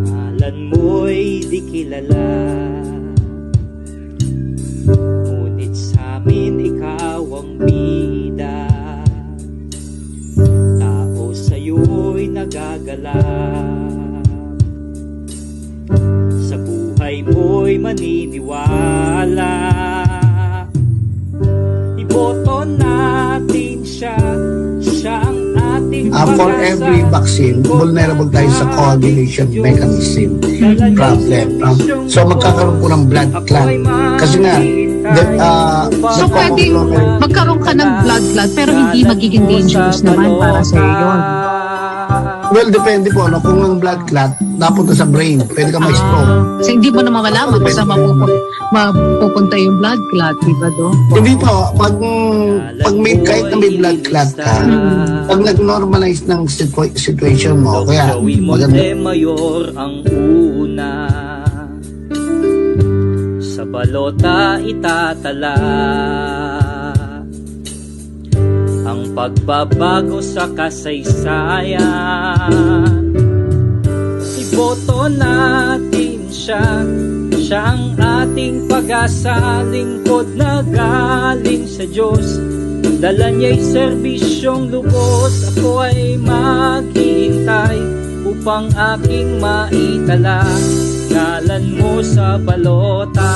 Ngalan mo'y di kilala, ngunit sa'min ikaw ang bida. Tao sa'yo'y nagagalak, sa buhay mo'y maniniwala. Iboto natin siya, siya ang ating For every vaccine, vulnerable tayo sa coagulation mechanism problem. So magkakaroon po ng blood clot. Kasi nga, So pwede magkaroon ka ng blood clot pero hindi magiging dangerous naman para sa yun. well, depende po. No? Kung ang blood clot napunta sa brain, pwede ka ma-stroke. So hindi mo naman malaman kung saan mapupunta yung blood clot, di ba do? Hindi po, pag kahit na may blood clot ka, pag nag-normalize ng situation mo, kaya maganda. Mayor ang una, sa balota itatala ang pagbabago sa kasaysayan. Iboto natin siya, siya ang ating pag-asa, lingkod na galing sa Diyos. Dala niya'y serbisyong lubos, ako ay maghihintay upang aking maitala ngalan mo sa balota.